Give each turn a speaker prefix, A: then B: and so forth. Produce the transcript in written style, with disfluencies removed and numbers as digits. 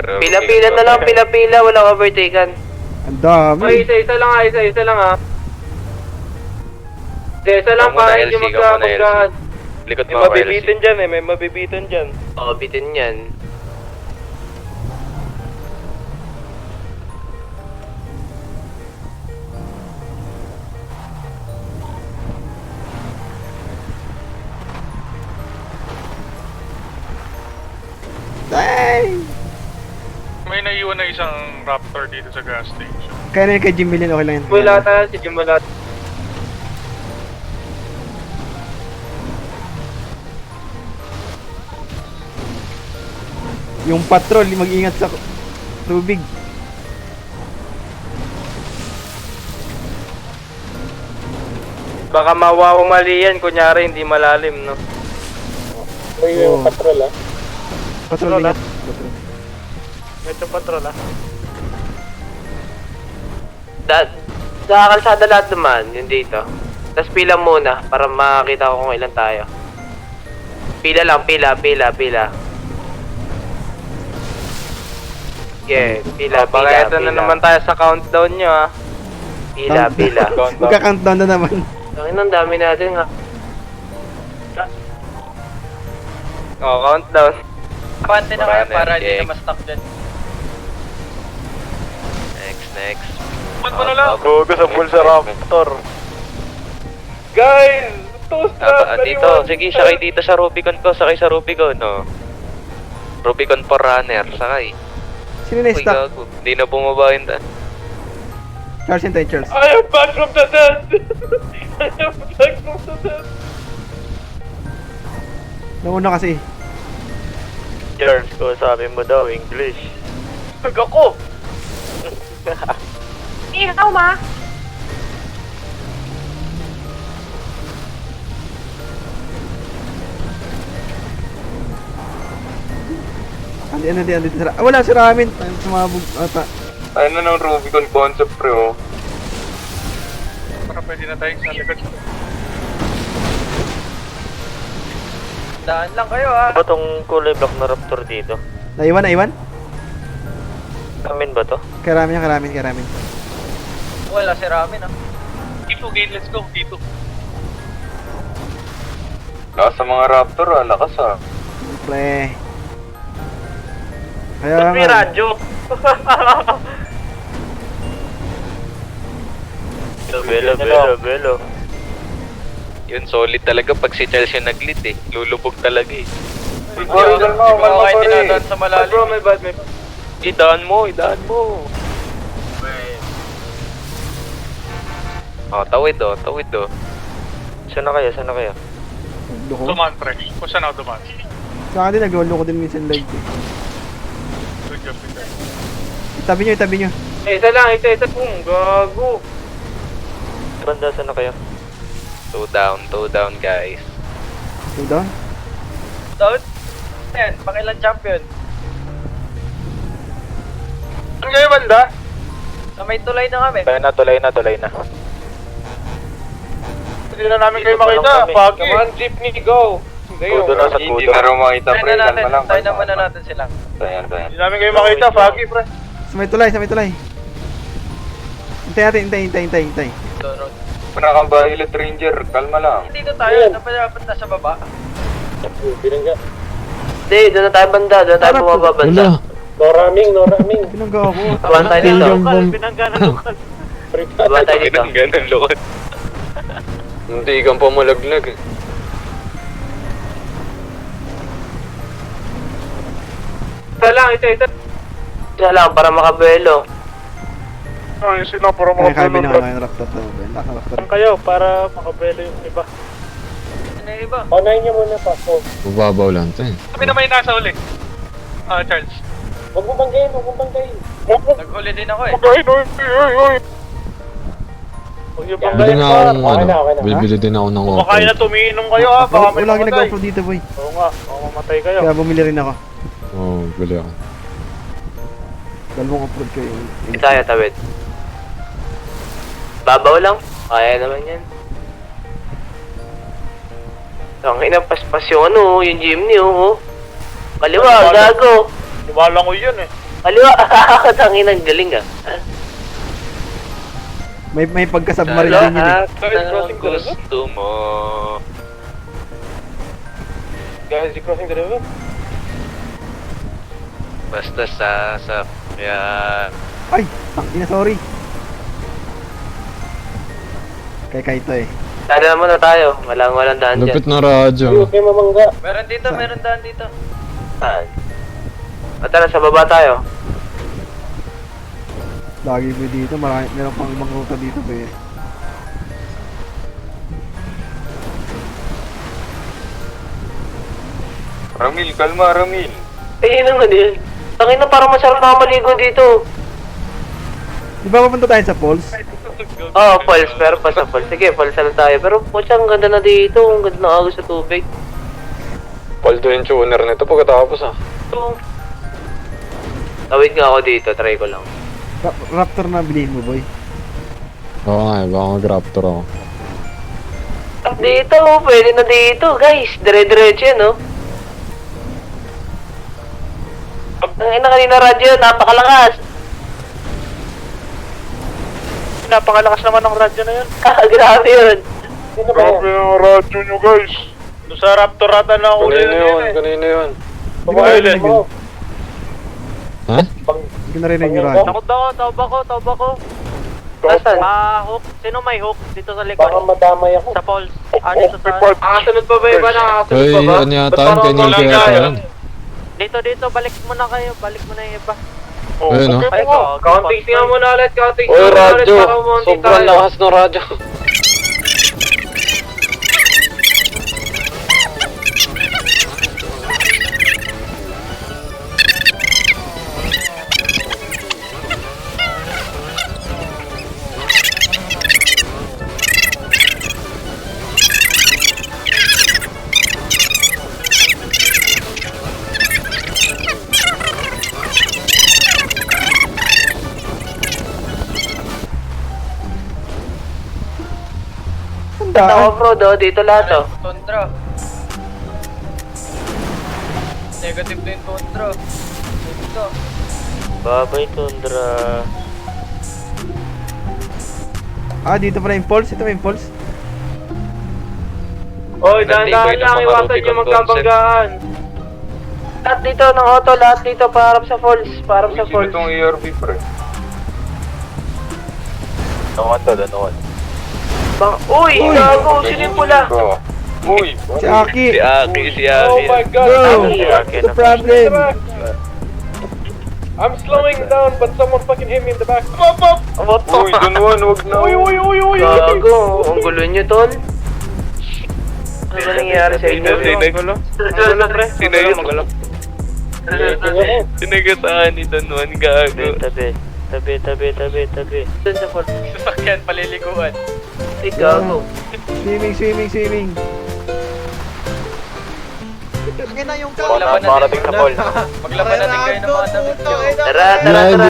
A: Pila-pila na lang, pila-pila, walang overtaken.
B: Ang dami.
C: Ay, isa-isa lang ha, isa-isa lang ha. Isa-isa lang para hindi magka...
D: Likod
C: May
D: mo ako,
C: mabibitin dyan eh, may mabibitin dyan.
A: Oo, bitin yan.
B: Ay!
E: May naiwan na isang Raptor dito sa gas station.
B: Kaya na yun kay Jim Millen, okay lang yan.
C: Wala tayo, si Jumalat.
B: Yung patrol, mag-ingat sa tubig.
C: Baka mawawamali yan, kunyari hindi malalim, no?
B: May yung patrol
C: Patrol,
B: ingat.
C: Ito patrol ah.
A: Sa kalsada lahat naman, yun dito. Tapos pila muna, para makakita ko kung ilan tayo. Pila lang, pila. Yeah, pila.
C: Baka ito na naman tayo sa countdown nyo ah.
A: Pila.
B: Magka-countdown na naman.
A: Ang ang dami natin ha.
C: Oh, countdown.
D: Pante na kayo para hindi na
A: ma-stuck dyan. Next.
E: Ba't mo na lang?
C: Bugo sa Pulsar Raptor. Guys! Toast
D: Dito, sige, sakay dito sa Rubicon ko, sakay sa Rubicon, no. Rubicon for runner, sakay.
B: Sino na
D: Uy,
B: stop?
D: gago, hindi na bumaba yun.
B: Charles and Charles.
C: I am back from the dead! I am back from the dead!
B: Nauna kasi.
C: Charles, ko sabi mo daw, English. Pag ako!
F: Ikaw ma?
B: Andito sila. Ah, wala si Ramin. Sumabog ata.
C: Tayo na ng Rubicon concept, pre, oh.
E: Baka pwede na tayo sa likod.
D: Daan lang kayo, ha.
C: Ba tong kulay black na Raptor dito?
B: Naiwan?
C: Amin ba to?
B: Kay Ramin.
D: Wala si Ramin, ha.
E: Dito, gate, let's go, dito.
C: Lakas sa mga Raptor, lakas ah.
B: Pre. Kaya
C: May
B: nga.
C: radyo! Belo.
D: Yun, solid talaga pag si Charles yung nag-lead, eh. Lulubog talaga, eh.
C: Bro,
D: kahit tinadaan sa malalim.
C: Bro, may bad, may...
D: Idaan mo. Oh, tawid, oh. Saan na kayo?
B: Loko.
E: Dumaan, pre. Kung saan ako dumaan?
B: Sa akin din, nag-loko din minsan live.
E: Good job, good job.
B: Itabi nyo.
C: Isa lang. Gago.
D: Banda, saan na kayo? Two down, guys.
B: Two down.
D: Down? Yan, pakilang champion.
C: Ano kayo banda?
D: Sa may tulay na kami.
C: Tulay na. Hindi na namin kayo makita. Pagi. Come on, jeepney, go. Kudo na sa kudo. Hindi na rin makita, pre. Kalma lang.
D: Tayo naman na natin sila.
C: Hindi namin kayo makita. Pagi, pre.
B: Sa may tulay. Hintay.
C: Panakamba, Elite Ranger. Kalma lang.
D: Dito tayo, dapat nasa baba.
A: Hindi, doon na tayo banda, doon na tayo bumaba banda.
C: No ramming.
B: Pinangga ako.
A: Taban tayo dito.
C: Pinangganan lokal.
A: Taban tayo dito.
D: Ganun lokal.
C: Hindi kang pamalaglag eh. Isa.
A: Isa lang, para makabuelo.
E: Ay, sino para
B: Kaya kami na
E: makapulong,
B: ngayon Raptor to. Naka-Raptor.
C: Kayo para makabelo yung iba.
D: Ano yung iba?
C: Paunahin niyo muna pa.
G: Mababaw lang to eh.
E: Kami naman yung nasa uli. Charles.
C: Huwag mo banggayin.
D: Nag-uli din ako, eh.
E: Oy.
C: Huwag niyo
G: Bili nga akong
C: Okay na.
G: bibili din ako ng
C: Baka na tumiinom kayo ha. Baka may
B: Wala
C: mamatay.
B: nag-offroad dito boy.
C: Oo nga. Baka mamatay kayo.
B: Kaya bumili rin ako.
G: Oo, bili ako.
B: Dalawang offroad kayo.
A: Tayo, tawid. Babaw lang. Kaya naman yan. Ang paspas yung yung jeepney, oh. Kaliwa, gago.
C: Iwalang ko yun eh.
A: Kaliwa! Tangin ang galing ah.
B: May pagkasubmarine din yun eh.
C: Guys, crossing the river.
D: Gusto mo.
C: Guys, you crossing the river?
D: Basta sasakyan.
B: Ay! Tangina, sorry. Kay Kaito eh.
A: Sana naman na tayo. Walang daan dyan.
G: Lupit na radyo.
C: Okay, mamangga.
D: Meron dito, meron daan dito.
A: Saan? Tara, sa baba tayo.
B: Lagi mo dito, meron pang ibang ruta dito ba eh.
C: Ramil, kalma, Ramil.
A: Eh, yun naman yun. Tangin na parang masarap na maligo dito.
B: Di ba papunta tayo sa falls?
A: Oo, falls. Pero pa sa falls. Sige, falls na tayo. Pero putya, ang ganda na dito. Ang ganda na agos sa tubig.
G: Paldo yung tuner nito pagkatapos ah.
A: Ito. Tawid nga ako dito. Try ko lang.
B: Raptor na bilhin mo, boy.
G: Oo nga baka mag-raptor ako.
A: At dito, pwede na dito. Guys, dire-diretso yan, no? Ang ina kanina radyo, napakalakas.
E: Napakalakas naman ng radyo na yun.
A: Grabe yun.
C: Grabe yung radyo nyo, guys.
E: Doon sa Raptor rata na ako
G: Kanina yun, kanina yun.
B: Hindi ko narinig yun.
G: Ha?
B: Hindi ko narinig yung radyo.
F: Takot ako, tawba ko.
A: Nasaan?
F: Hook. Sino may hook? Dito sa likod.
C: Baka madamay ako.
F: Sa falls. Dito sa...
A: Nakasunod pa ba iba? Nakasunod
G: Ay,
A: pa ba?
G: ano yata yun? Kanina
E: walang
G: yata
E: kaya?
G: yun.
F: Dito. Balik muna kayo. Balik muna yung iba.
G: Ayun no?
F: Ay, ko.
A: Counting nga muna ulit. Counting
G: Uy,
A: nga muna ulit.
G: radyo!
A: Para umunti
G: Sobrang
A: tayo.
G: lakas ng radyo.
A: Ganda off-road, oh. Dito lahat, oh.
D: Tundra. Negative din tundra. Dito.
A: Babay, Tundra.
B: Ah, dito pala yung falls. Ito yung falls.
A: Oy,
D: Nandito
A: dahan-dahan
D: yung
A: lang.
D: mga
A: Iwasan
D: Rubicon
A: yung magkabanggaan. Lahat dito ng auto. Lahat dito. Paharap sa falls. Paharap sa
C: Sino
A: falls.
C: itong ERB, pre?
A: Uy, gago. Sino yung pula?
C: Uy,
B: Si Aki!
D: Si Aki.
C: Oh my God!
B: Bro!
A: Aki.
B: What's the problem?
C: I'm slowing down, but someone fucking hit me in the back. Pop, pop!
A: What the?
C: Uy, dun one, wag na. Uy!
A: Gago. Ang gulo nyo, tol. Ano ba nangyayari sa inyo?
D: Sino pre? Sino yun? Sinagasaan ni Don Juan, gago.
A: Tabi. Doon sa falls.
E: Sasakyan, paliliguan.
A: Ay, gago.
B: Swimming.
E: Maglaban natin sa ball. Maglaban natin kayo ng mga damit nyo.
A: Tara.